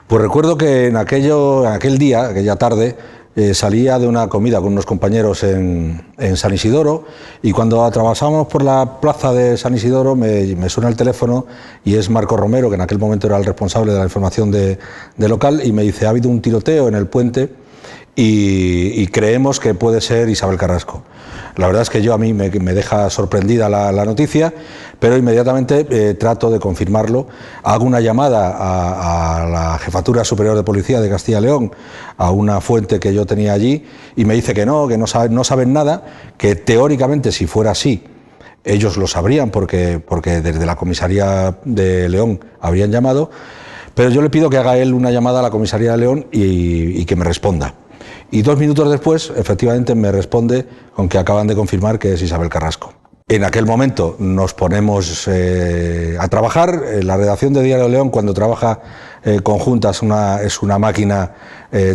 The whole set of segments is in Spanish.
Pues recuerdo que en aquel día, aquella tarde, salía de una comida con unos compañeros en San Isidoro, y cuando atravesábamos por la plaza de San Isidoro me suena el teléfono y es Marco Romero, que en aquel momento era el responsable de la información de local, y me dice: ha habido un tiroteo en el puente y creemos que puede ser Isabel Carrasco. La verdad es que a mí me deja sorprendida la noticia, pero inmediatamente trato de confirmarlo. Hago una llamada a la Jefatura Superior de Policía de Castilla y León, a una fuente que yo tenía allí, y me dice que no saben nada, que teóricamente, si fuera así, ellos lo sabrían porque desde la comisaría de León habrían llamado, pero yo le pido que haga él una llamada a la comisaría de León y que me responda. Y 2 minutos después, efectivamente, me responde con que acaban de confirmar que es Isabel Carrasco. En aquel momento nos ponemos a trabajar. La redacción de Diario de León, cuando trabaja conjunta, es una máquina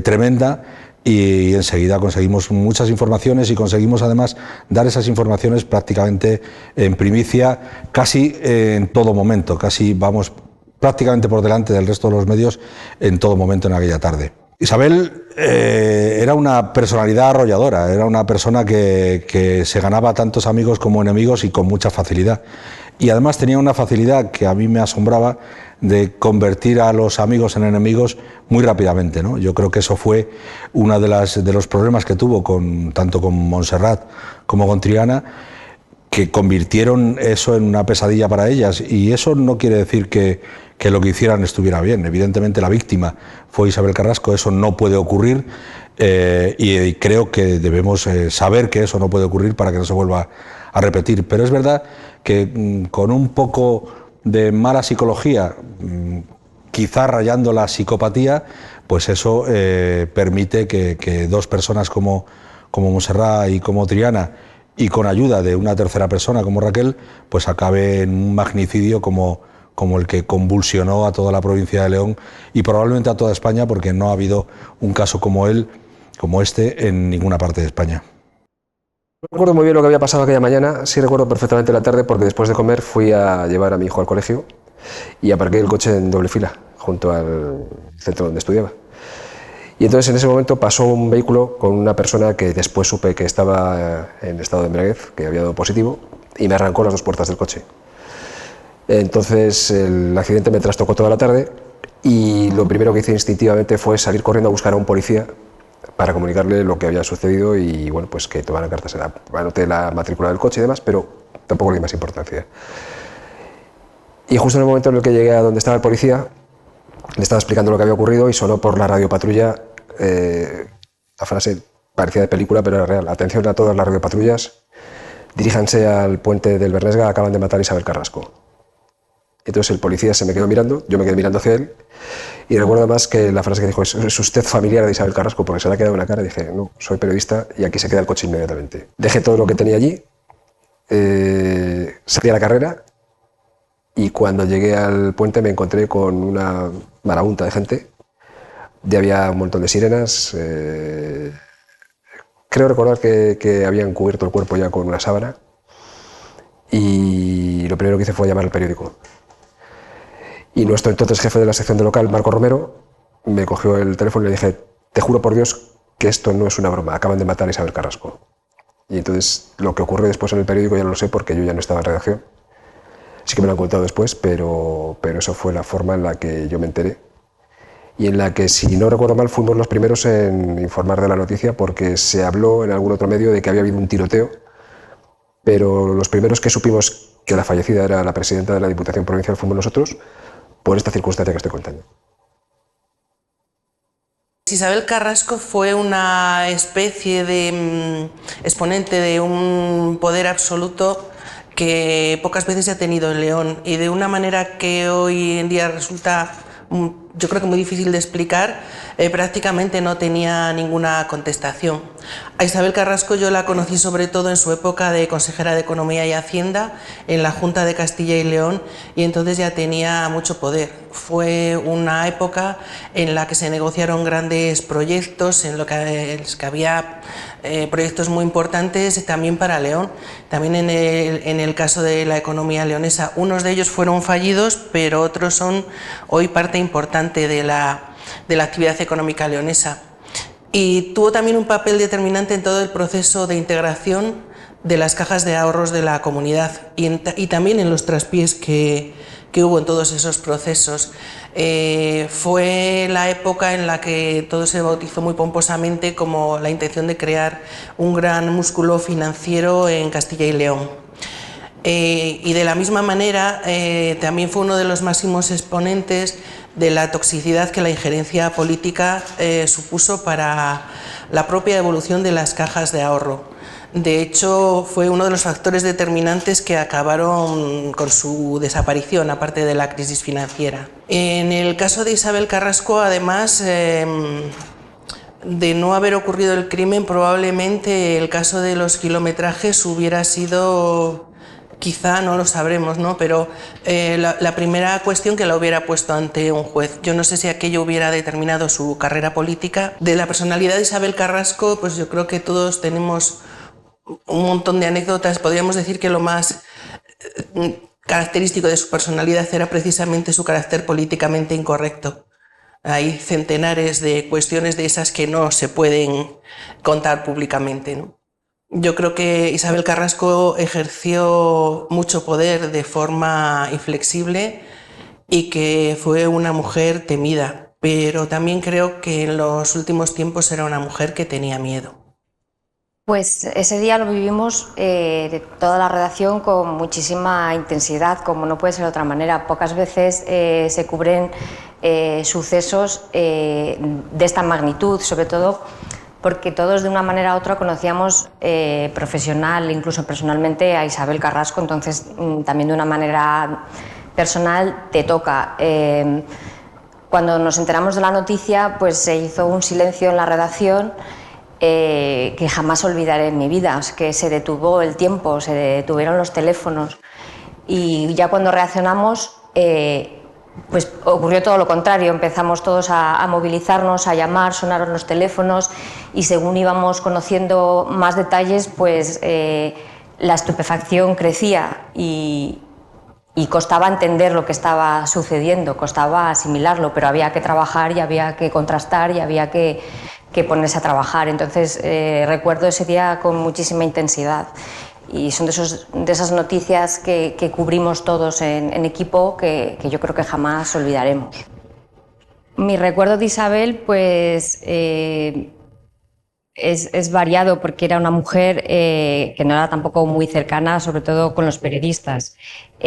tremenda, y enseguida conseguimos muchas informaciones y conseguimos además dar esas informaciones prácticamente en primicia, casi en todo momento. Casi vamos prácticamente por delante del resto de los medios en todo momento en aquella tarde. Isabel era una personalidad arrolladora, era una persona que se ganaba tantos amigos como enemigos y con mucha facilidad. Y además tenía una facilidad que a mí me asombraba, de convertir a los amigos en enemigos muy rápidamente, ¿no? Yo creo que eso fue uno de los problemas que tuvo tanto con Montserrat como con Triana, que convirtieron eso en una pesadilla para ellas, y eso no quiere decir que lo que hicieran estuviera bien. Evidentemente la víctima fue Isabel Carrasco, eso no puede ocurrir, y creo que debemos saber que eso no puede ocurrir para que no se vuelva a repetir. Pero es verdad que con un poco de mala psicología, quizá rayando la psicopatía, pues eso permite que dos personas como Montserrat y como Triana, y con ayuda de una tercera persona como Raquel, pues acabe en un magnicidio como el que convulsionó a toda la provincia de León y probablemente a toda España, porque no ha habido un caso como este, en ninguna parte de España. No recuerdo muy bien lo que había pasado aquella mañana, sí recuerdo perfectamente la tarde, porque después de comer fui a llevar a mi hijo al colegio y aparqué el coche en doble fila, junto al centro donde estudiaba. Y entonces en ese momento pasó un vehículo con una persona que después supe que estaba en estado de embriaguez, que había dado positivo, y me arrancó las 2 puertas del coche. Entonces el accidente me trastocó toda la tarde, y lo primero que hice instintivamente fue salir corriendo a buscar a un policía para comunicarle lo que había sucedido y bueno, pues que tomaran cartas. Anoté la matrícula del coche y demás, pero tampoco le di más importancia. Y justo en el momento en el que llegué a donde estaba el policía, le estaba explicando lo que había ocurrido y sonó por la radiopatrulla la frase parecía de película, pero era real: atención a todas las radiopatrullas, diríjanse al puente del Bernesga, acaban de matar a Isabel Carrasco. Entonces el policía se me quedó mirando, yo me quedé mirando hacia él, y recuerdo más que la frase que dijo: ¿es usted familiar de Isabel Carrasco? Porque se le ha quedado una cara, y dije: no, soy periodista, y aquí se queda el coche inmediatamente. Dejé todo lo que tenía allí, salí a la carrera, y cuando llegué al puente me encontré con una marabunta de gente. Ya había un montón de sirenas, creo recordar que habían cubierto el cuerpo ya con una sábana, y lo primero que hice fue llamar al periódico. Y nuestro entonces jefe de la sección de local, Marco Romero, me cogió el teléfono y le dije: te juro por Dios que esto no es una broma, acaban de matar a Isabel Carrasco. Y entonces lo que ocurrió después en el periódico ya no lo sé, porque yo ya no estaba en redacción. Sí que me lo han contado después, pero eso fue la forma en la que yo me enteré, y en la que, si no recuerdo mal, fuimos los primeros en informar de la noticia, porque se habló en algún otro medio de que había habido un tiroteo, pero los primeros que supimos que la fallecida era la presidenta de la Diputación Provincial fuimos nosotros, por esta circunstancia que estoy contando. Isabel Carrasco fue una especie de exponente de un poder absoluto que pocas veces se ha tenido en León, y de una manera que hoy en día resulta, yo creo que muy difícil de explicar. Prácticamente no tenía ninguna contestación. A Isabel Carrasco yo la conocí sobre todo en su época de consejera de Economía y Hacienda en la Junta de Castilla y León, y entonces ya tenía mucho poder. Fue una época en la que se negociaron grandes proyectos, en los que había proyectos muy importantes también para León. También en el caso de la economía leonesa, unos de ellos fueron fallidos, pero otros son hoy parte importante de la de la actividad económica leonesa. Y tuvo también un papel determinante en todo el proceso de integración de las cajas de ahorros de la comunidad y también en los traspiés que hubo en todos esos procesos. Fue la época en la que todo se bautizó muy pomposamente como la intención de crear un gran músculo financiero en Castilla y León. Y de la misma manera también fue uno de los máximos exponentes de la toxicidad que la injerencia política supuso para la propia evolución de las cajas de ahorro. De hecho, fue uno de los factores determinantes que acabaron con su desaparición, aparte de la crisis financiera. En el caso de Isabel Carrasco, además de no haber ocurrido el crimen, probablemente el caso de los kilometrajes hubiera sido, quizá no lo sabremos, ¿no? Pero la primera cuestión que la hubiera puesto ante un juez. Yo no sé si aquello hubiera determinado su carrera política. De la personalidad de Isabel Carrasco, pues yo creo que todos tenemos un montón de anécdotas. Podríamos decir que lo más característico de su personalidad era precisamente su carácter políticamente incorrecto. Hay centenares de cuestiones de esas que no se pueden contar públicamente, ¿no? Yo creo que Isabel Carrasco ejerció mucho poder de forma inflexible y que fue una mujer temida, pero también creo que en los últimos tiempos era una mujer que tenía miedo. Pues ese día lo vivimos toda la redacción con muchísima intensidad, como no puede ser de otra manera. Pocas veces se cubren sucesos de esta magnitud, sobre todo porque todos de una manera u otra conocíamos profesional, incluso personalmente, a Isabel Carrasco, entonces también de una manera personal te toca. Cuando nos enteramos de la noticia, pues se hizo un silencio en la redacción que jamás olvidaré en mi vida. Es que se detuvo el tiempo, se detuvieron los teléfonos y ya cuando reaccionamos pues ocurrió todo lo contrario. Empezamos todos a movilizarnos, a llamar, sonaron los teléfonos y según íbamos conociendo más detalles, pues la estupefacción crecía y costaba entender lo que estaba sucediendo, costaba asimilarlo, pero había que trabajar y había que contrastar y había que ponerse a trabajar. Entonces recuerdo ese día con muchísima intensidad y son de esas noticias que cubrimos todos en equipo que yo creo que jamás olvidaremos. Mi recuerdo de Isabel pues es variado porque era una mujer que no era tampoco muy cercana, sobre todo con los periodistas. Sí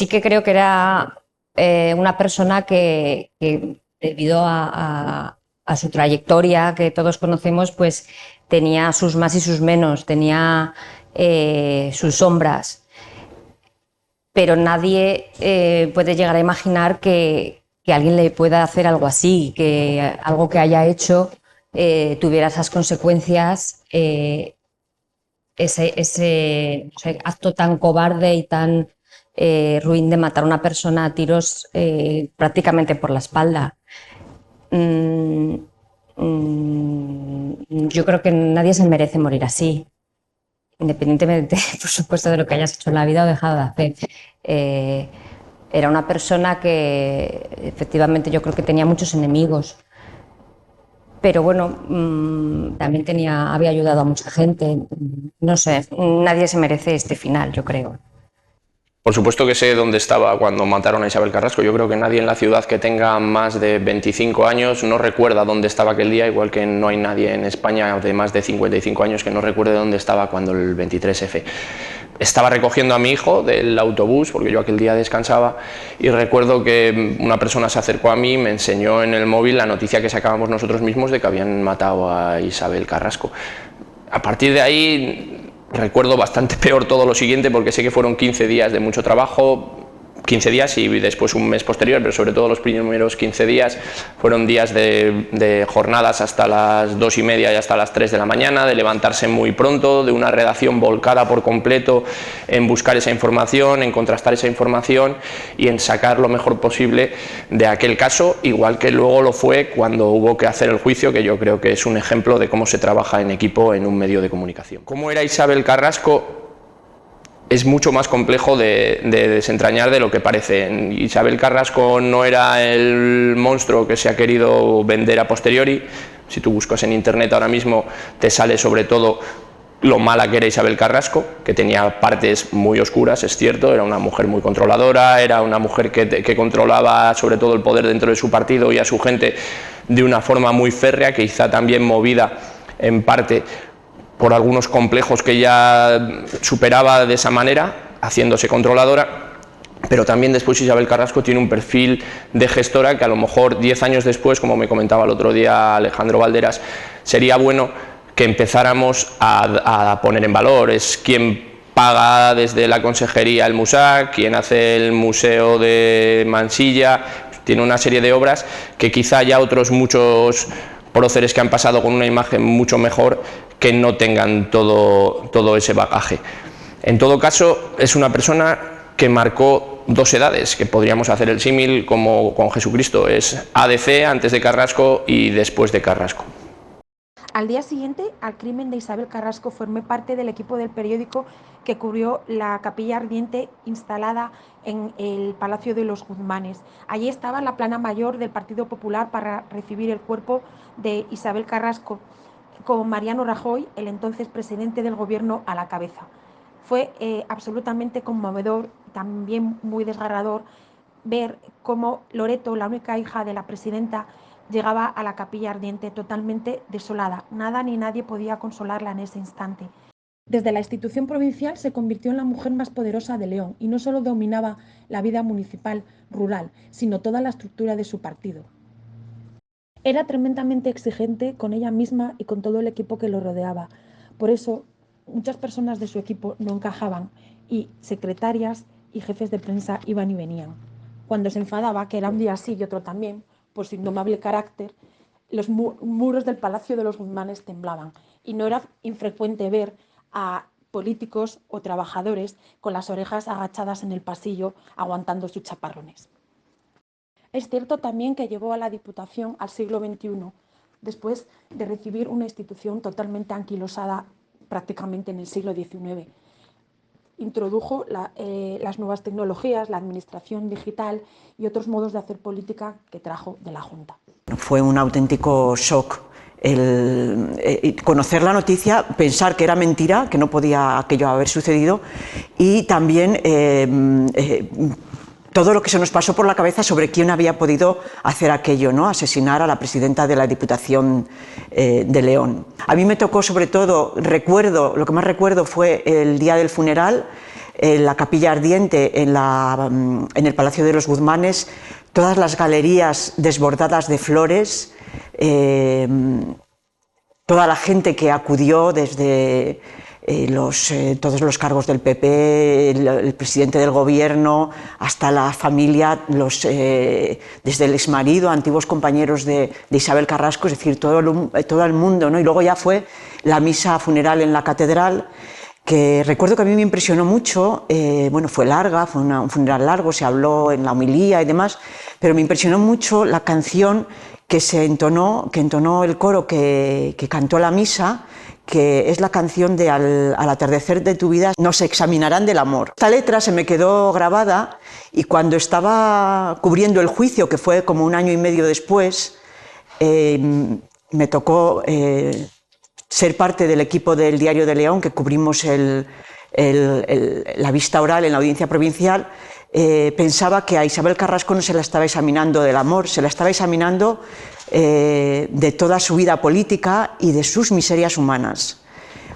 que creo que era una persona que debido a su trayectoria que todos conocemos, pues tenía sus más y sus menos, tenía sus sombras, pero nadie puede llegar a imaginar que alguien le pueda hacer algo así, que algo que haya hecho tuviera esas consecuencias, ese acto tan cobarde y tan ruin de matar a una persona a tiros prácticamente por la espalda. Yo creo que nadie se merece morir así, independientemente, por supuesto, de lo que hayas hecho en la vida o dejado de hacer. Era una persona que efectivamente yo creo que tenía muchos enemigos, pero bueno, también había ayudado a mucha gente. No sé, nadie se merece este final, yo creo. Por supuesto que sé dónde estaba cuando mataron a Isabel Carrasco. Yo creo que nadie en la ciudad que tenga más de 25 años no recuerda dónde estaba aquel día, igual que no hay nadie en España de más de 55 años que no recuerde dónde estaba cuando el 23F. Estaba recogiendo a mi hijo del autobús, porque yo aquel día descansaba, y recuerdo que una persona se acercó a mí y me enseñó en el móvil la noticia que sacábamos nosotros mismos de que habían matado a Isabel Carrasco. A partir de ahí recuerdo bastante peor todo lo siguiente, porque sé que fueron 15 días de mucho trabajo, 15 días y después un mes posterior, pero sobre todo los primeros 15 días fueron días de jornadas hasta las 2:30 y hasta las 3 de la mañana, de levantarse muy pronto, de una redacción volcada por completo en buscar esa información, en contrastar esa información y en sacar lo mejor posible de aquel caso, igual que luego lo fue cuando hubo que hacer el juicio, que yo creo que es un ejemplo de cómo se trabaja en equipo en un medio de comunicación. ¿Cómo era Isabel Carrasco? es mucho más complejo de desentrañar de lo que parece. Isabel Carrasco no era el monstruo que se ha querido vender a posteriori. Si tú buscas en internet ahora mismo te sale sobre todo lo mala que era Isabel Carrasco, que tenía partes muy oscuras, es cierto, era una mujer muy controladora, era una mujer que controlaba sobre todo el poder dentro de su partido y a su gente de una forma muy férrea, quizá también movida en parte por algunos complejos que ella superaba de esa manera, haciéndose controladora, pero también después Isabel Carrasco tiene un perfil de gestora que a lo mejor 10 años después, como me comentaba el otro día Alejandro Valderas, sería bueno que empezáramos a poner en valor. Es quien paga desde la consejería el MUSAC, quien hace el museo de Mansilla, tiene una serie de obras que quizá ya otros muchos próceres que han pasado con una imagen mucho mejor que no tengan todo ese bagaje. En todo caso, es una persona que marcó dos edades, que podríamos hacer el símil como con Jesucristo, es ADC antes de Carrasco y después de Carrasco. Al día siguiente al crimen de Isabel Carrasco formé parte del equipo del periódico que cubrió la capilla ardiente instalada en el Palacio de los Guzmanes. Allí estaba la plana mayor del Partido Popular para recibir el cuerpo de Isabel Carrasco, con Mariano Rajoy, el entonces presidente del gobierno, a la cabeza. Fue absolutamente conmovedor, también muy desgarrador, ver cómo Loreto, la única hija de la presidenta, llegaba a la capilla ardiente totalmente desolada. Nada ni nadie podía consolarla en ese instante. Desde la institución provincial se convirtió en la mujer más poderosa de León y no solo dominaba la vida municipal rural, sino toda la estructura de su partido. Era tremendamente exigente con ella misma y con todo el equipo que lo rodeaba. Por eso, muchas personas de su equipo no encajaban y secretarias y jefes de prensa iban y venían. Cuando se enfadaba, que era un día sí y otro también, por su indomable carácter, los muros del Palacio de los Guzmanes temblaban y no era infrecuente ver a políticos o trabajadores con las orejas agachadas en el pasillo aguantando sus chaparrones. Es cierto también que llevó a la Diputación al siglo XXI, después de recibir una institución totalmente anquilosada prácticamente en el siglo XIX. Introdujo las nuevas tecnologías, la administración digital y otros modos de hacer política que trajo de la Junta. Fue un auténtico shock conocer la noticia, pensar que era mentira, que no podía aquello haber sucedido, y también todo lo que se nos pasó por la cabeza sobre quién había podido hacer aquello, ¿no? Asesinar a la presidenta de la Diputación de León. A mí me tocó sobre todo, lo que más recuerdo fue el día del funeral, la capilla ardiente en el Palacio de los Guzmanes, todas las galerías desbordadas de flores, toda la gente que acudió desde todos los cargos del PP, el presidente del gobierno, hasta la familia, desde el exmarido, antiguos compañeros de Isabel Carrasco, es decir, todo el mundo, ¿no? Y luego ya fue la misa funeral en la catedral, que recuerdo que a mí me impresionó mucho. Bueno, fue larga, fue un funeral largo, se habló en la homilía y demás, pero me impresionó mucho la canción que entonó el coro que cantó la misa, que es la canción de al atardecer de tu vida nos examinarán del amor. Esta letra se me quedó grabada y cuando estaba cubriendo el juicio, que fue como 1 año y medio después, me tocó ser parte del equipo del Diario de León, que cubrimos la vista oral en la audiencia provincial. Pensaba que a Isabel Carrasco no se la estaba examinando del amor, se la estaba examinando de toda su vida política y de sus miserias humanas,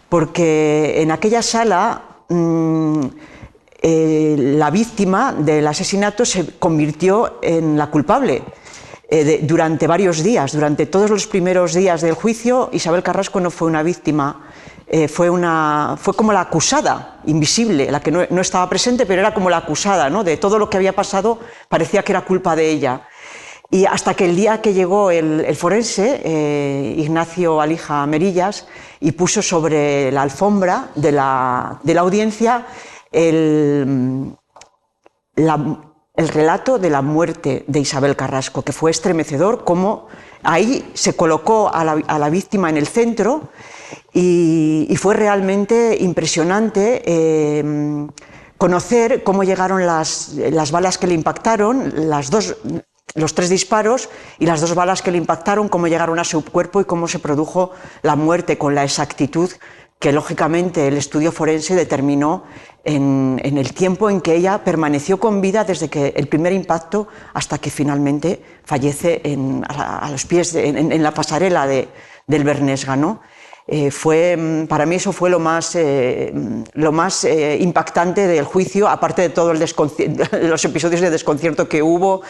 porque en aquella sala la víctima del asesinato se convirtió en la culpable. Durante varios días, durante todos los primeros días del juicio, Isabel Carrasco no fue una víctima, fue como la acusada, invisible, la que no estaba presente, pero era como la acusada, ¿no? De todo lo que había pasado, parecía que era culpa de ella. Y hasta que el día que llegó el forense, Ignacio Alija Merillas, y puso sobre la alfombra de la audiencia el relato de la muerte de Isabel Carrasco, que fue estremecedor, como ahí se colocó a la víctima en el centro y fue realmente impresionante conocer cómo llegaron las balas que le impactaron, los 3 disparos y las 2 balas que le impactaron, cómo llegaron a su cuerpo y cómo se produjo la muerte con la exactitud que lógicamente el estudio forense determinó en el tiempo en que ella permaneció con vida desde que el primer impacto hasta que finalmente fallece a los pies, en la pasarela del Bernesga, ¿no? Para mí eso fue lo más impactante del juicio, aparte de todos los episodios de desconcierto que hubo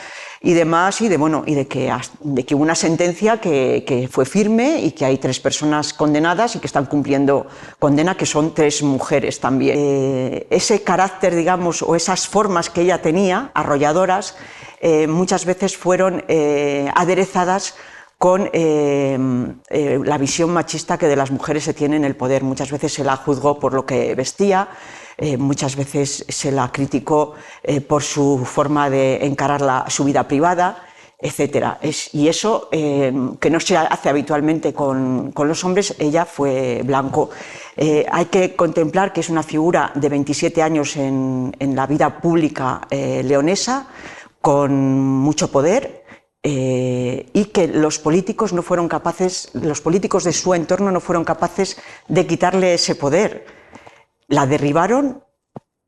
y demás, y de que hubo una sentencia que fue firme y que hay 3 personas condenadas y que están cumpliendo condena, que son 3 mujeres también. Ese carácter, digamos, o esas formas que ella tenía, arrolladoras, muchas veces fueron aderezadas con la visión machista que de las mujeres se tiene en el poder. Muchas veces se la juzgó por lo que vestía, muchas veces se la criticó por su forma de encarar su vida privada, etc. Y eso, que no se hace habitualmente con los hombres, ella fue blanco. Hay que contemplar que es una figura de 27 años en la vida pública leonesa, con mucho poder, y que los políticos de su entorno no fueron capaces de quitarle ese poder. La derribaron,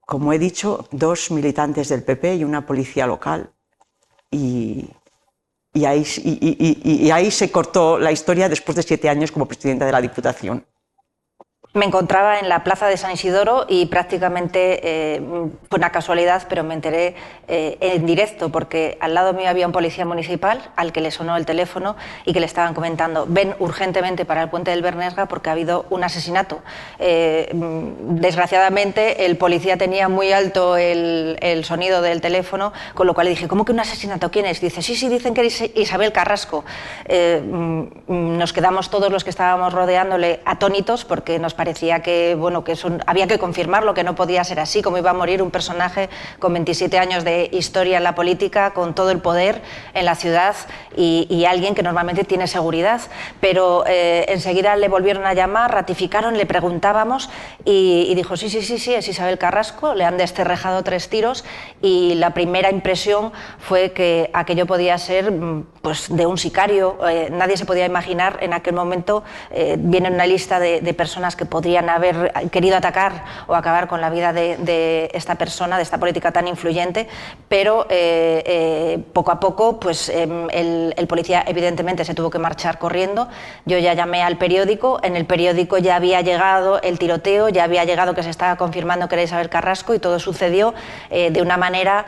como he dicho, 2 militantes del PP y una policía local, y ahí se cortó la historia después de 7 años como presidenta de la Diputación. Me encontraba en la plaza de San Isidoro y prácticamente, fue una casualidad, pero me enteré en directo, porque al lado mío había un policía municipal al que le sonó el teléfono y que le estaban comentando: ven urgentemente para el puente del Bernesga porque ha habido un asesinato. Desgraciadamente el policía tenía muy alto el sonido del teléfono, con lo cual le dije: ¿cómo que un asesinato? ¿Quién es? Dice: sí, dicen que es Isabel Carrasco. Nos quedamos todos los que estábamos rodeándole atónitos, porque nos parecía que, había que confirmarlo, que no podía ser así, como iba a morir un personaje con 27 años de historia en la política, con todo el poder en la ciudad y alguien que normalmente tiene seguridad. Pero enseguida le volvieron a llamar, ratificaron, le preguntábamos y dijo: sí, es Isabel Carrasco, le han desterrejado 3 tiros, y la primera impresión fue que aquello podía ser pues de un sicario. Nadie se podía imaginar en aquel momento, viene una lista de personas que podrían haber querido atacar o acabar con la vida de esta persona, de esta política tan influyente, pero poco a poco pues, el policía evidentemente se tuvo que marchar corriendo. Yo ya llamé al periódico, en el periódico ya había llegado el tiroteo, ya había llegado que se estaba confirmando que era Isabel Carrasco, y todo sucedió de una manera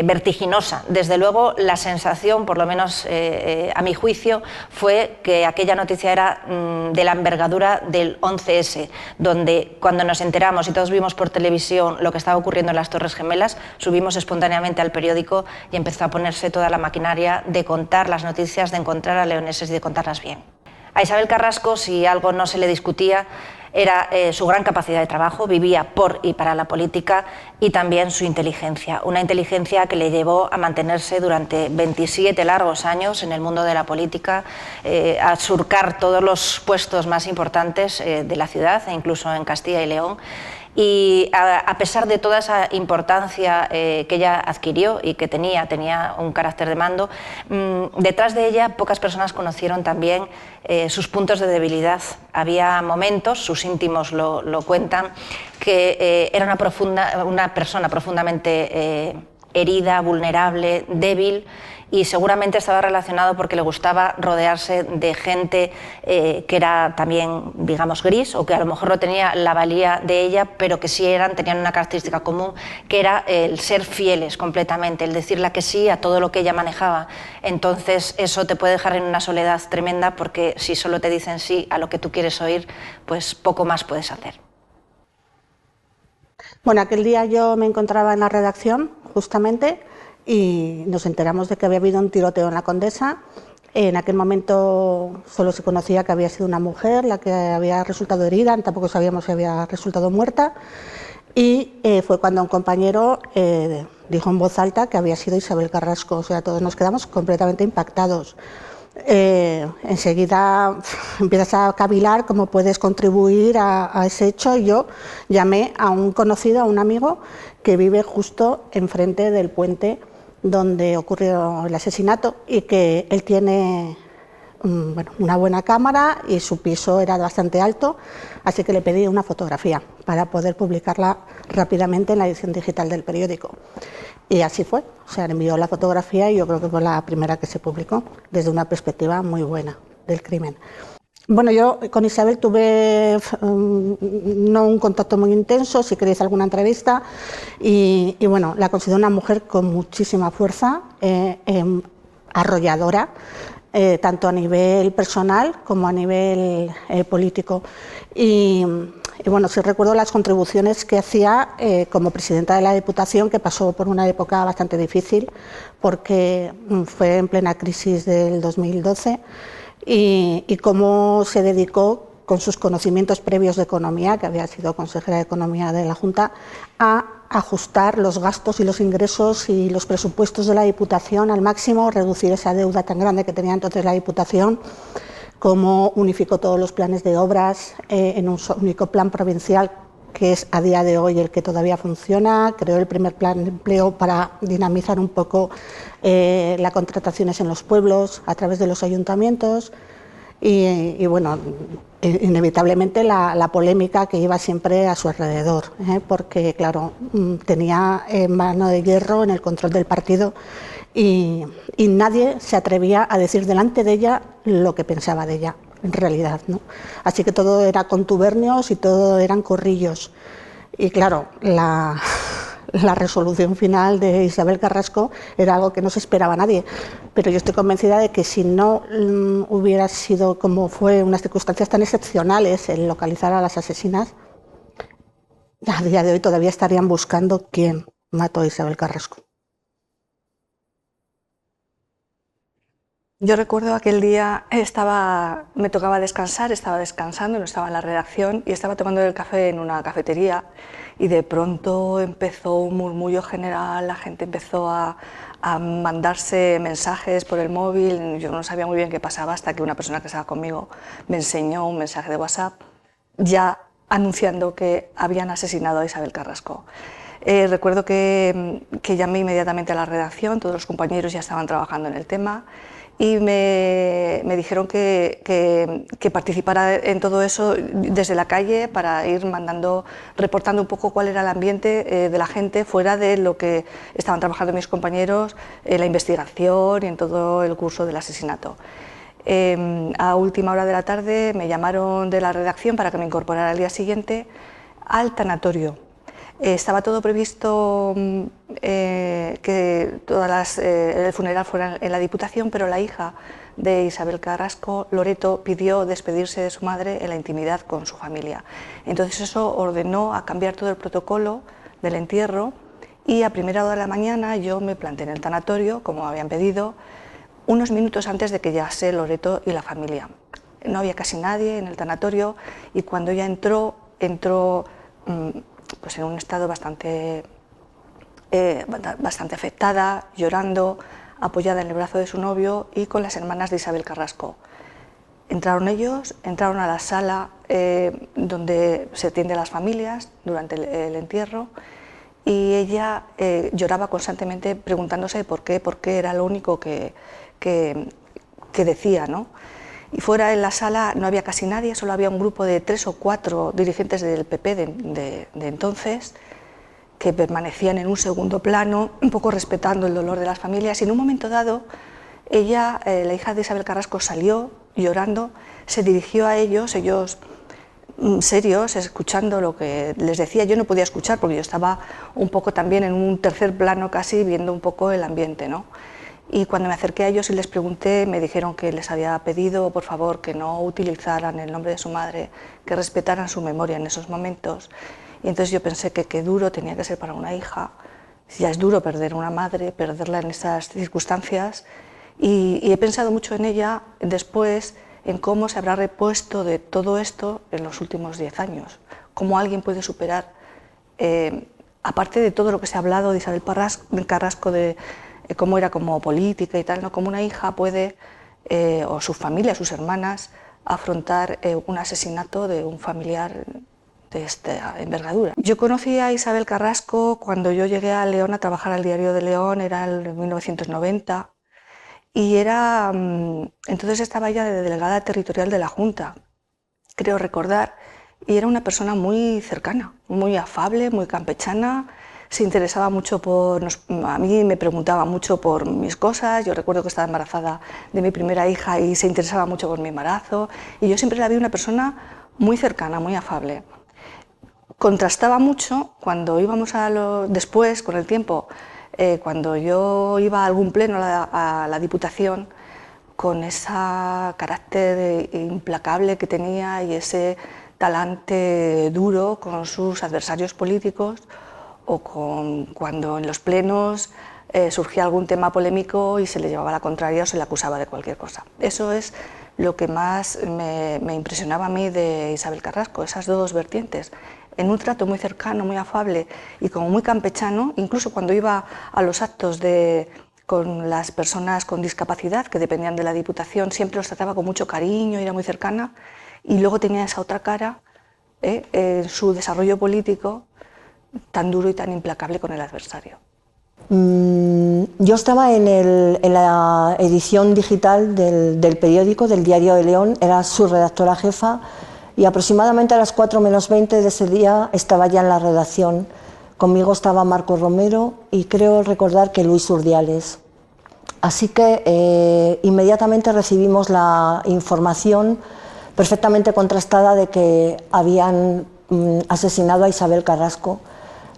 vertiginosa. Desde luego, la sensación, por lo menos a mi juicio, fue que aquella noticia era de la envergadura del 11S, donde cuando nos enteramos y todos vimos por televisión lo que estaba ocurriendo en las Torres Gemelas, subimos espontáneamente al periódico y empezó a ponerse toda la maquinaria de contar las noticias, de encontrar a leoneses y de contarlas bien. A Isabel Carrasco, si algo no se le discutía, era su gran capacidad de trabajo, vivía por y para la política, y también su inteligencia, una inteligencia que le llevó a mantenerse durante 27 largos años en el mundo de la política, a surcar todos los puestos más importantes de la ciudad e incluso en Castilla y León. Y a pesar de toda esa importancia que ella adquirió y que tenía un carácter de mando, detrás de ella pocas personas conocieron también sus puntos de debilidad. Había momentos, sus íntimos lo cuentan, que era una persona profundamente herida, vulnerable, débil, y seguramente estaba relacionado porque le gustaba rodearse de gente que era también, digamos, gris, o que a lo mejor no tenía la valía de ella, pero que sí tenían una característica común, que era el ser fieles completamente, el decirle que sí a todo lo que ella manejaba. Entonces eso te puede dejar en una soledad tremenda, porque si solo te dicen sí a lo que tú quieres oír, pues poco más puedes hacer. Bueno, aquel día yo me encontraba en la redacción, justamente, y nos enteramos de que había habido un tiroteo en la Condesa. En aquel momento solo se conocía que había sido una mujer la que había resultado herida, tampoco sabíamos si había resultado muerta, y fue cuando un compañero dijo en voz alta que había sido Isabel Carrasco. O sea, todos nos quedamos completamente impactados. enseguida empiezas a cavilar cómo puedes contribuir a ese hecho. Yo llamé a un conocido, a un amigo que vive justo enfrente del puente donde ocurrió el asesinato y que él tiene una buena cámara y su piso era bastante alto, así que le pedí una fotografía para poder publicarla rápidamente en la edición digital del periódico. Y así fue, o sea, le envió la fotografía y yo creo que fue la primera que se publicó desde una perspectiva muy buena del crimen. Bueno, yo con Isabel tuve no un contacto muy intenso, si queréis alguna entrevista, y bueno, la considero una mujer con muchísima fuerza, arrolladora, tanto a nivel personal como a nivel político. Y bueno, sí recuerdo las contribuciones que hacía como presidenta de la Diputación, que pasó por una época bastante difícil, porque fue en plena crisis del 2012, y cómo se dedicó, con sus conocimientos previos de economía, que había sido consejera de Economía de la Junta, a ajustar los gastos y los ingresos y los presupuestos de la Diputación al máximo, reducir esa deuda tan grande que tenía entonces la Diputación, cómo unificó todos los planes de obras en un único plan provincial, que es a día de hoy el que todavía funciona, creó el primer plan de empleo para dinamizar un poco las contrataciones en los pueblos a través de los ayuntamientos. Y bueno, inevitablemente la polémica que iba siempre a su alrededor, porque claro, tenía mano de hierro en el control del partido y nadie se atrevía a decir delante de ella lo que pensaba de ella, en realidad, ¿no? Así que todo era contubernios y todo eran corrillos. Y claro, la resolución final de Isabel Carrasco era algo que no se esperaba a nadie, pero yo estoy convencida de que si no hubiera sido como fue, unas circunstancias tan excepcionales el localizar a las asesinas, a día de hoy todavía estarían buscando quién mató a Isabel Carrasco. Yo recuerdo aquel día me tocaba descansar, estaba descansando, no estaba en la redacción y estaba tomando el café en una cafetería y de pronto empezó un murmullo general, la gente empezó a mandarse mensajes por el móvil, yo no sabía muy bien qué pasaba hasta que una persona que estaba conmigo me enseñó un mensaje de WhatsApp ya anunciando que habían asesinado a Isabel Carrasco. Recuerdo que llamé inmediatamente a la redacción, todos los compañeros ya estaban trabajando en el tema, y me dijeron que participara en todo eso desde la calle para ir reportando un poco cuál era el ambiente de la gente fuera de lo que estaban trabajando mis compañeros en la investigación y en todo el curso del asesinato. A última hora de la tarde me llamaron de la redacción para que me incorporara al día siguiente al tanatorio. Estaba todo previsto que el funeral fuera en la Diputación, pero la hija de Isabel Carrasco, Loreto, pidió despedirse de su madre en la intimidad con su familia. Entonces eso ordenó a cambiar todo el protocolo del entierro y a primera hora de la mañana yo me planté en el tanatorio, como habían pedido, unos minutos antes de que llegase Loreto y la familia. No había casi nadie en el tanatorio y cuando ella entró pues en un estado bastante afectada, llorando, apoyada en el brazo de su novio y con las hermanas de Isabel Carrasco. Entraron ellos, entraron a la sala donde se atiende a las familias durante el entierro y ella lloraba constantemente preguntándose por qué era lo único que decía, ¿no? Y fuera en la sala no había casi nadie, solo había un grupo de 3 o 4 dirigentes del PP de entonces que permanecían en un segundo plano, un poco respetando el dolor de las familias. Y en un momento dado, ella, la hija de Isabel Carrasco, salió llorando, se dirigió a ellos serios, escuchando lo que les decía. Yo no podía escuchar porque yo estaba un poco también en un tercer plano casi, viendo un poco el ambiente, ¿no? Y cuando me acerqué a ellos y les pregunté, me dijeron que les había pedido, por favor, que no utilizaran el nombre de su madre, que respetaran su memoria en esos momentos. Y entonces yo pensé que qué duro tenía que ser para una hija. Ya es duro perder una madre, perderla en esas circunstancias. Y he pensado mucho en ella después, en cómo se habrá repuesto de todo esto en los últimos 10 años. Cómo alguien puede superar, aparte de todo lo que se ha hablado de Isabel Carrasco, de cómo era como política y tal, ¿no? Cómo una hija puede o su familia, sus hermanas, afrontar un asesinato de un familiar de esta envergadura. Yo conocí a Isabel Carrasco cuando yo llegué a León a trabajar al Diario de León, era en 1990, y entonces estaba ella de delegada territorial de la Junta, creo recordar, y era una persona muy cercana, muy afable, muy campechana. Se interesaba mucho a mí me preguntaba mucho por mis cosas. Yo recuerdo que estaba embarazada de mi primera hija y se interesaba mucho por mi embarazo, y yo siempre la vi una persona muy cercana, muy afable. Contrastaba mucho cuando íbamos después, con el tiempo, cuando yo iba a algún pleno a la Diputación, con ese carácter implacable que tenía y ese talante duro con sus adversarios políticos, o cuando en los plenos surgía algún tema polémico y se le llevaba la contraria o se le acusaba de cualquier cosa. Eso es lo que más me impresionaba a mí de Isabel Carrasco, esas dos vertientes. En un trato muy cercano, muy afable y como muy campechano, incluso cuando iba a los actos con las personas con discapacidad que dependían de la Diputación, siempre los trataba con mucho cariño y era muy cercana. Y luego tenía esa otra cara, en su desarrollo político, tan duro y tan implacable con el adversario. Yo estaba en la edición digital del periódico, del Diario de León, era su redactora jefa, y aproximadamente a las 4 menos 20 de ese día estaba ya en la redacción. Conmigo estaba Marco Romero y creo recordar que Luis Urdiales. Así que inmediatamente recibimos la información perfectamente contrastada de que habían asesinado a Isabel Carrasco.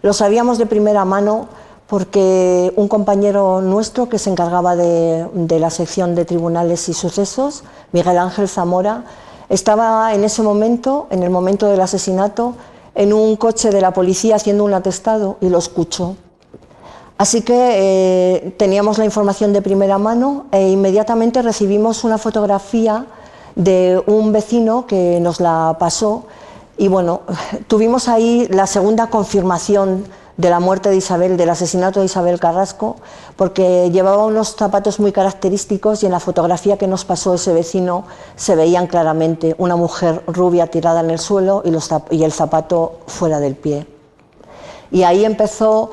Lo sabíamos de primera mano porque un compañero nuestro que se encargaba de la sección de tribunales y sucesos, Miguel Ángel Zamora, estaba en ese momento, en el momento del asesinato, en un coche de la policía haciendo un atestado y lo escuchó. Así que teníamos la información de primera mano e inmediatamente recibimos una fotografía de un vecino que nos la pasó y bueno, tuvimos ahí la segunda confirmación de la muerte de Isabel, del asesinato de Isabel Carrasco, porque llevaba unos zapatos muy característicos y en la fotografía que nos pasó ese vecino se veían claramente una mujer rubia tirada en el suelo y el zapato fuera del pie. Y ahí empezó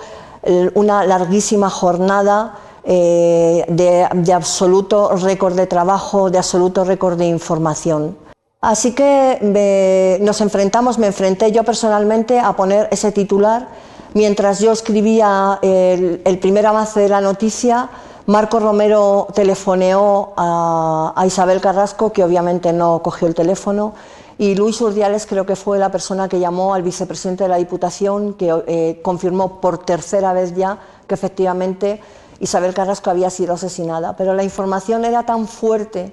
una larguísima jornada de absoluto récord de trabajo, de absoluto récord de información. Así que me enfrenté yo personalmente a poner ese titular. Mientras yo escribía el primer avance de la noticia, Marco Romero telefoneó a Isabel Carrasco, que obviamente no cogió el teléfono, y Luis Urdiales creo que fue la persona que llamó al vicepresidente de la Diputación, que confirmó por tercera vez ya que efectivamente Isabel Carrasco había sido asesinada. Pero la información era tan fuerte,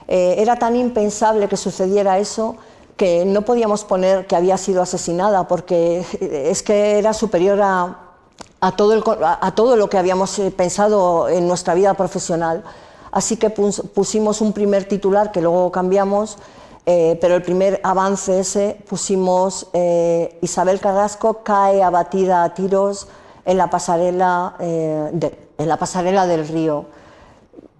era tan impensable que sucediera eso, que no podíamos poner que había sido asesinada, porque es que era superior a todo lo que habíamos pensado en nuestra vida profesional. Así que pusimos un primer titular que luego cambiamos, pero el primer avance ese pusimos Isabel Carrasco cae abatida a tiros en la pasarela del Río.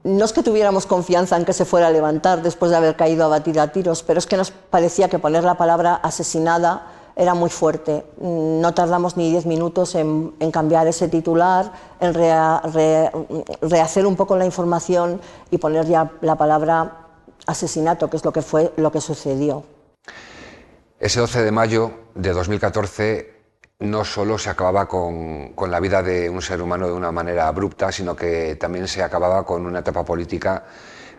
No es que tuviéramos confianza en que se fuera a levantar después de haber caído abatida a tiros, pero es que nos parecía que poner la palabra asesinada era muy fuerte. No tardamos ni 10 minutos en cambiar ese titular, en rehacer un poco la información y poner ya la palabra asesinato, que es lo que sucedió. Ese 12 de mayo de 2014 no solo se acababa con la vida de un ser humano de una manera abrupta, sino que también se acababa con una etapa política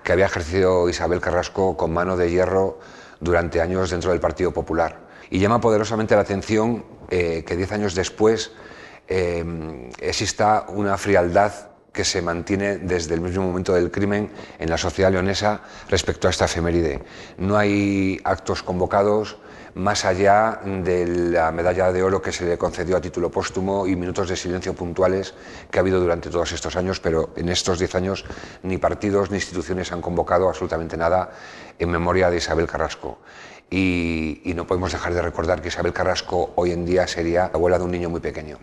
que había ejercido Isabel Carrasco con mano de hierro durante años dentro del Partido Popular. Y llama poderosamente la atención que 10 años después exista una frialdad que se mantiene desde el mismo momento del crimen en la sociedad leonesa respecto a esta efeméride. No hay actos convocados más allá de la medalla de oro que se le concedió a título póstumo y minutos de silencio puntuales que ha habido durante todos estos años, pero en estos 10 años ni partidos ni instituciones han convocado absolutamente nada en memoria de Isabel Carrasco. Y no podemos dejar de recordar que Isabel Carrasco hoy en día sería la abuela de un niño muy pequeño.